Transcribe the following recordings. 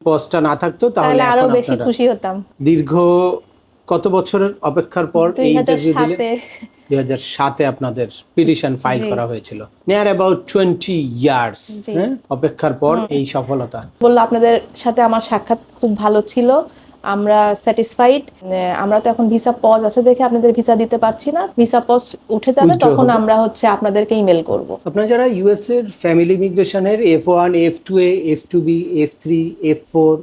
পজটা না থাকতো তাহলে তাহলে আরো এখন বেশি আপনারা খুশি হতাম। দীর্ঘ কত বছরের অপেক্ষার পর এই ইন্টারভিউ দিলেন? 2007-এ 2007-এ আপনাদের পিটিশন ফাইল জি করা হয়েছিল। নিয়ার অ্যাবাউট 20 ইয়ার্স জি অপেক্ষার পর এই সফলতা। বললো আপনাদের সাথে আমার সাক্ষাৎ খুব ভালো ছিল, আমরা স্যাটিসফাইড। আমরা তো এখন ভিসা পজ আছে দেখে আপনাদের ভিসা দিতে পারছি না, ভিসা পজ উঠে যাবে Withdraw তখন হবে। আমরা আপনাদেরকে ইমেল করব। আপনারা যারা ইউএস এর ফ্যামিলি ইমিগ্রেশনের F1, F2A, F2B, F3, F4,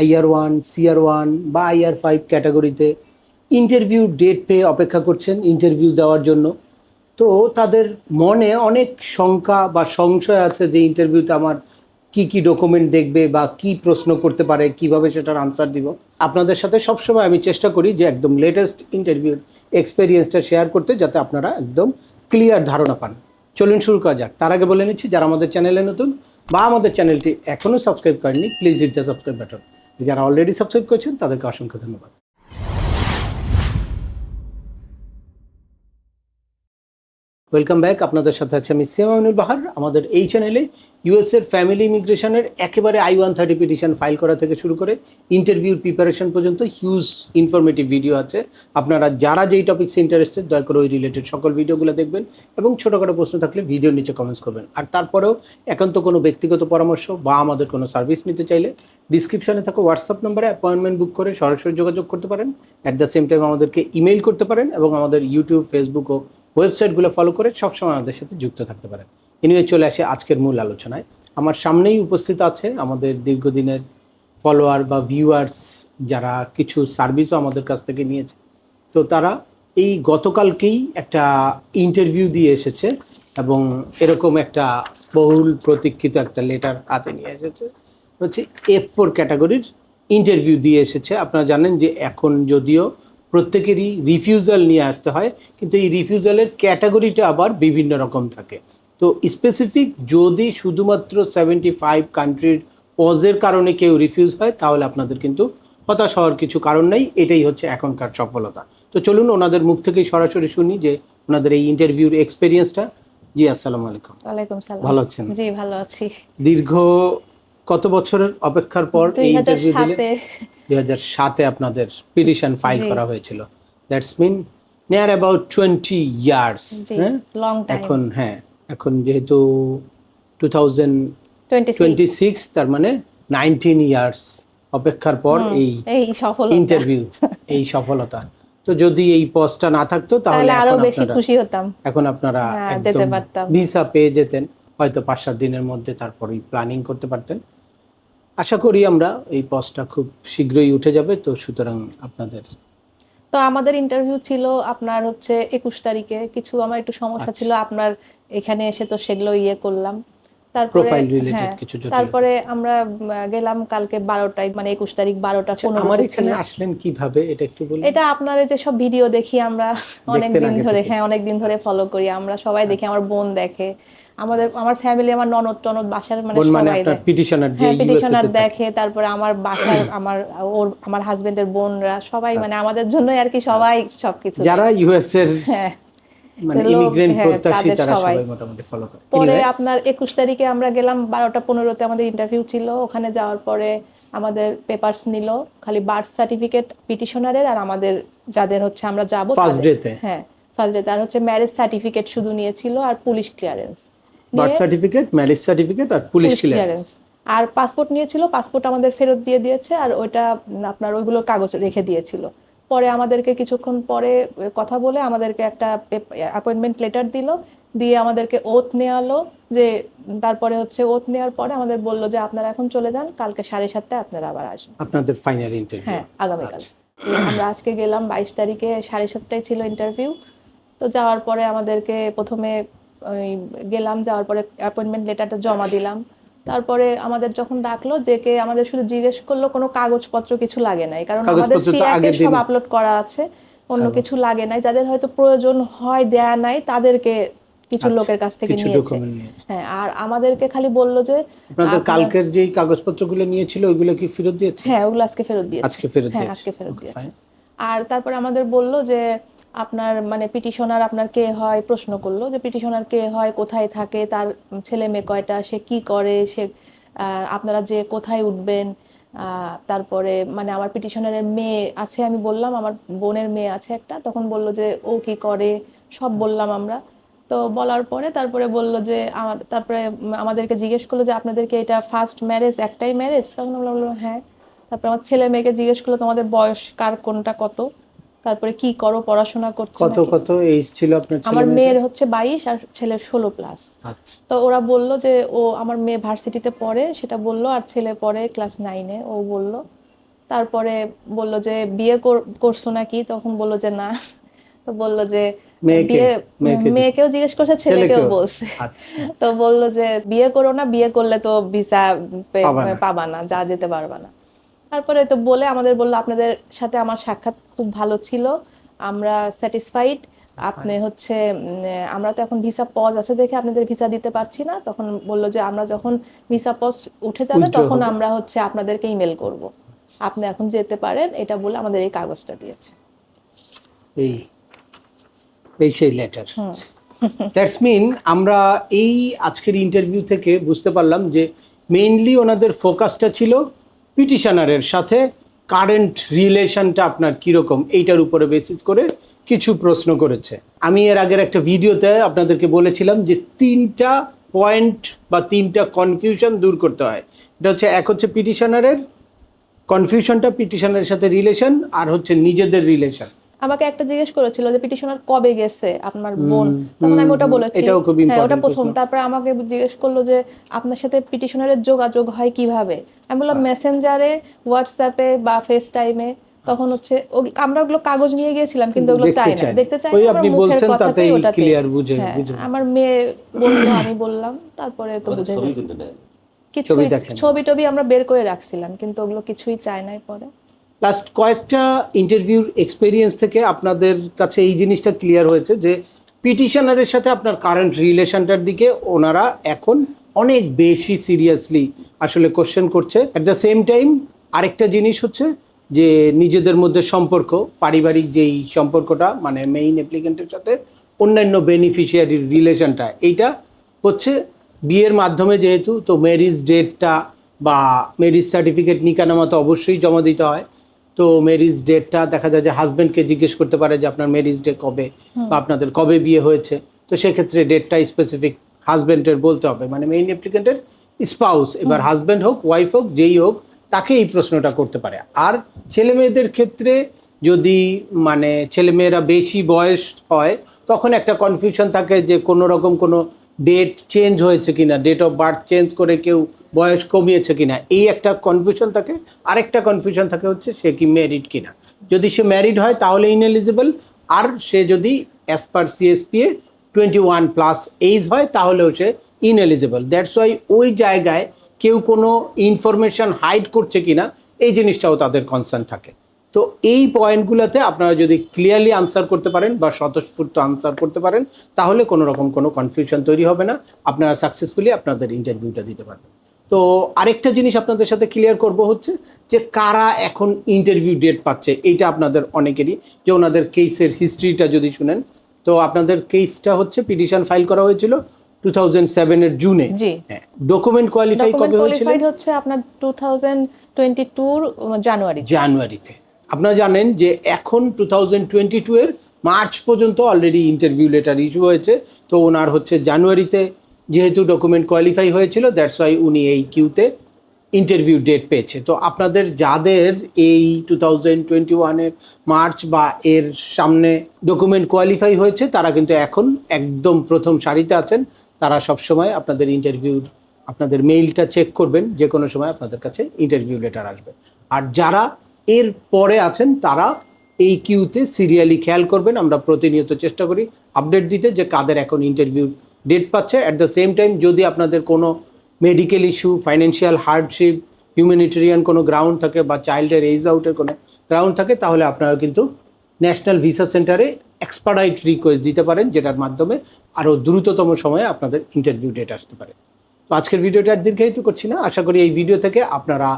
IR1, CR1 বা IR5 ক্যাটাগরিতে ইন্টারভিউ ডেট পেয়ে অপেক্ষা করছেন ইন্টারভিউ দেওয়ার জন্য, তো তাদের মনে অনেক শঙ্কা বা সংশয় আছে যে ইন্টারভিউতে আমার কি কি ডকুমেন্ট দেখবে বা কি প্রশ্ন করতে পারে, কিভাবে সেটার আনসার দিব। আপনাদের সাথে সবসময় আমি চেষ্টা করি যে একদম লেটেস্ট ইন্টারভিউর এক্সপেরিয়েন্সটা শেয়ার করতে, যাতে আপনারা একদম ক্লিয়ার ধারণা পান। চলুন শুরু করা যাক। তার আগে বলে নিচ্ছি, যারা আমাদের চ্যানেলে নতুন বা আমাদের চ্যানেলটি এখনও সাবস্ক্রাইব করেননি, please hit the subscribe button. যারা অলরেডি সাবস্ক্রাইব করেছেন তাদেরকে অসংখ্য ধন্যবাদ। Welcome back. আপনাদের সাথে আছে আমি সিএম আমিনুল বাহার। আমাদের এই চ্যানেলে ইউএস এর ফ্যামিলি ইমিগ্রেশনের একেবারে I-130 পিটিশন ফাইল করা থেকে শুরু করে ইন্টারভিউর প্রিপারেশন পর্যন্ত হিউজ ইনফরমেটিভ ভিডিও আছে। আপনারা যারা যেই টপিকসে ইন্টারেস্টেড দয়া করে ওই রিলেটেড সকল ভিডিওগুলো দেখবেন এবং ছোটোখাটো প্রশ্ন থাকলে ভিডিওর নিচে কমেন্টস করবেন। আর তারপরেও একান্ত কোনো ব্যক্তিগত পরামর্শ বা আমাদের কোনো সার্ভিস নিতে চাইলে ডিসক্রিপশনে থাকা হোয়াটসঅ্যাপ নম্বরে অ্যাপয়েন্টমেন্ট বুক করে সরাসরি যোগাযোগ করতে পারেন। অ্যাট দ্য সেম টাইম আমাদেরকে ইমেইল করতে পারেন এবং আমাদের ইউটিউব, ফেসবুক ও ওয়েবসাইটগুলো ফলো করে সবসময় আমাদের সাথে যুক্ত থাকতে পারেন। এনিওয়ে চলে আসে আজকের মূল আলোচনায়। আমার সামনেই উপস্থিত আছে আমাদের দীর্ঘদিনের ফলোয়ার বা ভিউয়ার্স, যারা কিছু সার্ভিসও আমাদের কাছ থেকে নিয়েছে। তো তারা এই গতকালকেই একটা ইন্টারভিউ দিয়ে এসেছে এবং এরকম একটা বহুল প্রতীক্ষিত একটা লেটার হাতে নিয়ে এসেছে। হচ্ছে F4 ক্যাটাগরির ইন্টারভিউ দিয়ে এসেছে। আপনারা জানেন যে এখন যদিও প্রত্যেকেরই রিফিউজাল নিয়ে আসতে হয়, কিন্তু এই রিফিউজালের ক্যাটাগরিটা আবার বিভিন্ন রকম থাকে। তো স্পেসিফিক যদি শুধুমাত্র 75 কান্ট্রির পজের কারণে কেউ রিফিউজ হয়, তাহলে আপনাদের কিন্তু হতাশ হওয়ার কিছু কারণ নেই। এটাই হচ্ছে এখনকার সফলতা। তো চলুন ওনাদের মুখ থেকেই সরাসরি শুনি যে ওনাদের এই ইন্টারভিউর এক্সপিরিয়েন্সটা। জি, আসসালামু আলাইকুম। ওয়ালাইকুম সালাম। ভালো আছেন? জি ভালো আছি। দীর্ঘ কত বছরের অপেক্ষার পর এই ইন্টারভিউ দিলেন? 2007-এ 2007-এ আপনাদের পিটিশন ফাইল জি করা হয়েছিল। That's mean near about 20 years. জি হ্যাঁ, লং টাইম। এখন যেহেতু 26 2026, তার মানে 19 ইয়ার্স অপেক্ষার পর এই এই সফলতা। ইন্টারভিউ, এই সফলতা। তো যদি এই পজটা না থাকতো তাহলে তাহলে আরো এখন বেশি আপনারা খুশি হতাম। একদম যেতে পারতাম। ভিসা পেয়ে যেতেন হয়তো 5-7 দিনের মধ্যে, তারপরেই প্ল্যানিং করতে পারতেন। আশা করি আমরা এই পজটা খুব শীঘ্রই উঠে যাবে। তো সুতরাং আপনাদের তো আমাদের ইন্টারভিউ ছিল আপনার 21 তারিখে। কিছু আমার একটু সমস্যা ছিল আপনার এখানে এসে, তো সেগুলো করলাম। তারপরে প্রোফাইল রিলেটেড কিছু জটিলতা। তারপরে আমরা গেলাম কালকে 12টায়, মানে 21 তারিখ 12টা 15 আমার ছিল। এখানে আসলেন কিভাবে এটা একটু বলুন। এটা আপনার যে সব ভিডিও দেখি আমরা অনেক দেখতেন দিন আগে ধরে, থেকে? অনেক দিন ধরে ফলো করি আমরা, সবাই দেখি, আমার বোন দেখে, আমার ফ্যামিলি, আমার ননদ টনদ বাসার মানে বোন মানে সবাই আপনার দেখে। পিটিশনার যে হ্যাঁ ইউএসএ পিটিশনার তে থাকে। দেখে, তারপরে আমার বাসার আমার হাজবেন্ডের বোনরা সবাই, মানে আমাদের জন্যই আর কি, সবাই সবকিছু যারা দেখে। ইউএস এর হ্যাঁ মানে লোক, ইমিগ্রেন্ট প্রত্যাশী, তাদের তারা সবাই। সবাই মোটামুটি ফলো করে। পরে এনিওয়ে আপনার 21 তারিখে আমরা গেলাম, 12টা 15-তে আমাদের ইন্টারভিউ ছিল। ওখানে যাওয়ার পরে আমাদের পেপারস নিল, খালি বার্থ সার্টিফিকেট পিটিশনারের আর আমাদের যাদের আমরা যাব ফার্স্ট ডেতে হ্যাঁ ফার্স্ট ডে, তার ম্যারেজ সার্টিফিকেট শুধু নিয়েছিল আর পুলিশ ক্লিয়ারেন্স বার্থ নিয়ে, সার্টিফিকেট, ম্যারেজ সার্টিফিকেট আর পুলিশ ক্লিয়ারেন্স আর পাসপোর্ট নিয়েছিল। পাসপোর্ট আমাদের ফেরত দিয়ে দিয়েছে, আর ওইটা আপনার ওইগুলোর কাগজ রেখে দিয়েছিল। পরে আমাদেরকে কিছুক্ষণ পরে কথা বলে আমাদেরকে একটা অ্যাপয়েন্টমেন্ট লেটার দিল, দিয়ে আমাদেরকে ওথ নেওয়ালো যে, তারপরে ওথ নেওয়ার পরে আমাদের বললো যে আপনারা এখন চলে যান, কালকে 7:30টায় আপনারা আবার আসবেন। আপনাদের ফাইনাল ইন্টারভিউ। হ্যাঁ আগামীকাল। আমরা আজকে গেলাম 22 তারিখে, 7:30টায় ছিল ইন্টারভিউ। তো যাওয়ার পরে আমাদেরকে প্রথমে ওই গেলাম, যাওয়ার পরে অ্যাপয়েন্টমেন্ট লেটারটা জমা দিলাম। তারপরে আমাদের যখন ডাকলো, ডেকে আমাদের শুধু জিজ্ঞেস করলো কোনো কাগজপত্র কিছু লাগে নাই, কারণ আমাদের সিআইকে সব আপলোড করা আছে, অন্য কিছু লাগে নাই। যাদের হয়তো প্রয়োজন হয় দেয়া নাই, তাদেরকে কিছু লোকের কাছ থেকে নিয়েছে। হ্যাঁ, আর আমাদেরকে খালি বললো যে আপনাদের কালকের যেই কাগজপত্রগুলো নিয়েছিল ওইগুলো কি ফেরত দিয়েছে? হ্যাঁ ওগুলো আজকে ফেরত দিয়েছে। আজকে ফেরত হ্যাঁ দিয়েছে। আজকে ফেরত দিয়েছে। আর তারপরে আমাদের বললো যে আপনার মানে পিটিশনার আপনার কে হয়, প্রশ্ন করলো যে পিটিশনার কে হয়, কোথায় থাকে, তার ছেলে মেয়ে কয়টা, সে কি করে, সে আপনারা যে কোথায় উঠবেন, তারপরে মানে আমার পিটিশনারের মেয়ে আছে, আমি বললাম আমার বোনের মেয়ে আছে একটা, তখন বলল যে ও কি করে, সব বললাম আমরা। তো বলার পরে তারপরে বলল যে তারপরে আমাদেরকে জিজ্ঞেস করলো যে আপনাদেরকে এটা ফার্স্ট ম্যারেজ, একটাই ম্যারেজ? তখন আমরা বললাম হ্যাঁ। তারপরে আমার ছেলে মেয়েকে জিজ্ঞেস করলো তোমাদের বয়স কার কোনটা কত, তারপরে কি করো, পড়াশোনা করছো কত নাকি। কত এইজ ছিল আপনার ছেলে আমার মেয়েদের? মেয়ের হচ্ছে 22 আর ছেলের 16+। আচ্ছা। তো ওরা বলল যে ও আমার মেয়ে ভার্সিটিতে পড়ে সেটা বললো, আর ছেলে পড়ে ক্লাস 9-এ ও বলল। তারপরে বলল যে বিয়ে করছো নাকি, তখন বলল যে না। তো বলল যে মেয়েকে বিয়ে, মেয়েকে মেয়েকেও জিজ্ঞেস করছে ছেলেকেও বলছে। আচ্ছা। তো বলল যে বিয়ে করো না, বিয়ে করলে তো ভিসা পাবা না। পাবা না, যা যেতে পারবা না। তারপরে তো বলে আমাদের বললো আপনাদের সাথে আমার সাক্ষাৎ খুব ভালো ছিল, আমরা স্যাটিসফাইড। আপনি হচ্ছে আমরা তো এখন ভিসা পজ আছে দেখে আপনাদের ভিসা দিতে পারছি না। তখন বললো যে আমরা যখন ভিসা পজ উঠে যাবে উইথড্র তখন হবে। আমরা হচ্ছে আপনাদেরকে ইমেল করব, আপনি এখন যেতে পারেন, এটা বলে আমাদের এই কাগজটা দিয়েছে। এই এই সেই লেটার। হুম। দ্যাটস মিন আমরা এই আজকের ইন্টারভিউ থেকে বুঝতে পারলাম যে মেইনলি ওনাদের ফোকাসটা ছিল পিটিশনারের সাথে কারেন্ট রিলেশনটা আপনার কীরকম, এইটার উপরে বেসিস করে কিছু প্রশ্ন করেছে। আমি এর আগের একটা ভিডিওতে আপনাদেরকে বলেছিলাম যে 3টা পয়েন্ট বা 3টা কনফিউশন দূর করতে হয়। এটা হচ্ছে, এক হচ্ছে পিটিশনারের কনফিউশনটা, পিটিশনারের সাথে রিলেশন, আর হচ্ছে নিজেদের রিলেশন। আমাকে একটা জিজ্ঞেস করেছিল যে পিটিশনার কবে গেছে আপনার বোন, তখন আমি ওটা বলেছি এটাও খুব হ্যাঁ ওটা ইম্পর্টেন্ট প্রথম। প্রশ্ন। তারপরে আমাকে জিজ্ঞেস করলো যে আপনার সাথে পিটিশনারের যোগাযোগ হয় কিভাবে, আমি বললাম মেসেঞ্জারে, হোয়াটসঅ্যাপে বা ফেস টাইমে। তখন হচ্ছে আমরা ওগুলো কাগজ নিয়ে গিয়েছিলাম কিন্তু ওগুলো চাই না, দেখতে চাই ওই না, আপনি আমার মুখের বলছেন কথাতেই তাতেই ওটাতে। ক্লিয়ার বুঝে হ্যাঁ বুঝে আমার মেয়ে বললো, আমি বললাম, তারপরে তো বুঝে গেছে। কিছুই ছবি টবি আমরা বের করে রাখছিলাম কিন্তু ওগুলো কিছুই চায় নাই পরে। লাস্ট কয়েকটা ইন্টারভিউর এক্সপেরিয়েন্স থেকে আপনাদের কাছে এই জিনিসটা ক্লিয়ার হয়েছে যে পিটিশনারের সাথে আপনার কারেন্ট রিলেশনটার দিকে ওনারা এখন অনেক বেশি সিরিয়াসলি আসলে কোশ্চেন করছে। অ্যাট দ্য সেম টাইম আরেকটা জিনিস হচ্ছে যে নিজেদের মধ্যে সম্পর্ক, পারিবারিক যেই সম্পর্কটা মানে মেইন অ্যাপ্লিকেন্টের সাথে অন্যান্য বেনিফিশিয়ারির রিলেশনটা, এইটা হচ্ছে বিয়ের মাধ্যমে যেহেতু, তো ম্যারিজ ডেটটা বা ম্যারিজ সার্টিফিকেট নিকানামা তো অবশ্যই জমা দিতে হয়। তো ম্যারিজ ডেটটা দেখা যায় যে হাজব্যান্ডকে জিজ্ঞেস করতে পারে যে আপনার ম্যারিজ ডে কবে বা আপনাদের কবে বিয়ে হয়েছে। তো সেক্ষেত্রে ডেটটা স্পেসিফিক হাজব্যান্ডের বলতে হবে, মানে মেইন অ্যাপ্লিকেন্টের স্পাউস, এবার হাজব্যান্ড হোক ওয়াইফ হোক যেই হোক তাকে এই প্রশ্নটা করতে পারে। আর ছেলে মেয়েদের ক্ষেত্রে যদি মানে ছেলেমেয়েরা বেশি বয়স হয় তখন একটা কনফিউশন থাকে যে কোনো রকম কোনো ডেট চেঞ্জ হয়েছে কিনা, ডেট অফ বার্থ চেঞ্জ করে কেউ বয়স কমিয়েছে কিনা, এই একটা কনফিউশন থাকে। আরেকটা কনফিউশন থাকে হচ্ছে সে কি ম্যারিড কিনা। যদি সে ম্যারিড হয় তাহলে ইনএলিজিবল, আর সে যদি অ্যাজ পার সিএসপিএ 21+ এজ হয় তাহলেও সে ইনএলিজিবল। দ্যাটস ওয়াই ওই জায়গায় কেউ কোনো ইনফরমেশন হাইড করছে কিনা এই জিনিসটাও তাদের কনসার্ন থাকে। তো এই পয়েন্টগুলোতে আপনারা যদি ক্লিয়ারলি আনসার করতে পারেন বা স্বতঃস্ফূর্ত আনসার করতে পারেন তাহলে কোনো রকম কোনো কনফিউশন তৈরি হবে না, আপনারা সাকসেসফুলি আপনাদের ইন্টারভিউটা দিতে পারবেন। তো আরেকটা জিনিস আপনাদের সাথে ক্লিয়ার করব হচ্ছে যে কারা এখন ইন্টারভিউ ডেট পাচ্ছে, এইটা আপনাদের অনেকেরই, যে ওনাদের কেসের হিস্ট্রিটা যদি শুনেন। তো আপনাদের কেসটা হচ্ছে পিটিশন ফাইল করা হয়েছিল 2007-এর জুনে। জি। ডকুমেন্ট কোয়ালিফাই কবে হয়েছিল? হচ্ছে আপনার 2022 জানুয়ারিতে। আপনারা জানেন যে এখন 2022-এর মার্চ পর্যন্ত অলরেডি ইন্টারভিউ লেটার ইস্যু হয়েছে। তো ওনার হচ্ছে জানুয়ারিতে যেহেতু ডকুমেন্ট কোয়ালিফাই হয়েছিল, দ্যাটস ওয়াই উনি এই কিউতে ইন্টারভিউ ডেট পেয়েছে। তো আপনাদের যাদের এই 2021-এর মার্চ বা এর সামনে ডকুমেন্ট কোয়ালিফাই হয়েছে তারা কিন্তু এখন একদম প্রথম সারিতে আছেন। তারা সবসময় আপনাদের ইন্টারভিউর আপনাদের মেইলটা চেক করবেন, যে কোনো সময় আপনাদের কাছে ইন্টারভিউ লেটার আসবে। আর যারা এর পরে আছেন তারা এই কিউতে সিরিয়ালি খেয়াল করবেন। আমরা প্রতিনিয়ত চেষ্টা করি আপডেট দিতে যে কাদের এখন ইন্টারভিউ ডেট পাচ্ছে। অ্যাট দ্য সেম টাইম যদি আপনাদের কোনো medical issue, financial hardship, humanitarian কোনো গ্রাউন্ড থাকে বা চাইল্ডের এজ আউটের কোনো গ্রাউন্ড থাকে তাহলে আপনারা কিন্তু ন্যাশনাল ভিসা সেন্টারে এক্সপার্টাইট রিকোয়েস্ট দিতে পারেন, যেটার মাধ্যমে আরও দ্রুততম সময়ে আপনাদের ইন্টারভিউ ডেট আসতে পারে। তো আজকের ভিডিওটা আর দীর্ঘায়িত করছি না, আশা করি এই ভিডিও থেকে আপনারা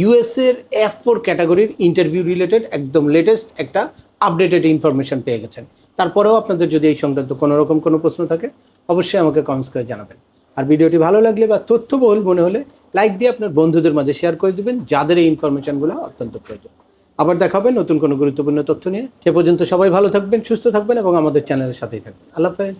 ইউএসএর F4 ক্যাটাগরির ইন্টারভিউ রিলেটেড একদম লেটেস্ট একটা আপডেটেড ইনফরমেশন পেয়ে গেছেন। তারপরেও আপনাদের যদি এই সংক্রান্ত কোনো রকম কোনো প্রশ্ন থাকে অবশ্যই আমাকে কমেন্টস করে জানাবেন। আর ভিডিওটি ভালো লাগলে বা তথ্যবহুল মনে হলে লাইক দিয়ে আপনার বন্ধুদের মাঝে শেয়ার করে দিবেন যাদের এই ইনফরমেশনগুলো অত্যন্ত প্রয়োজন। আবার দেখা হবে নতুন কোনো গুরুত্বপূর্ণ তথ্য নিয়ে। সে পর্যন্ত সবাই ভালো থাকবেন, সুস্থ থাকবেন এবং আমাদের চ্যানেলের সাথেই থাকবেন। আল্লাহ হাফেজ।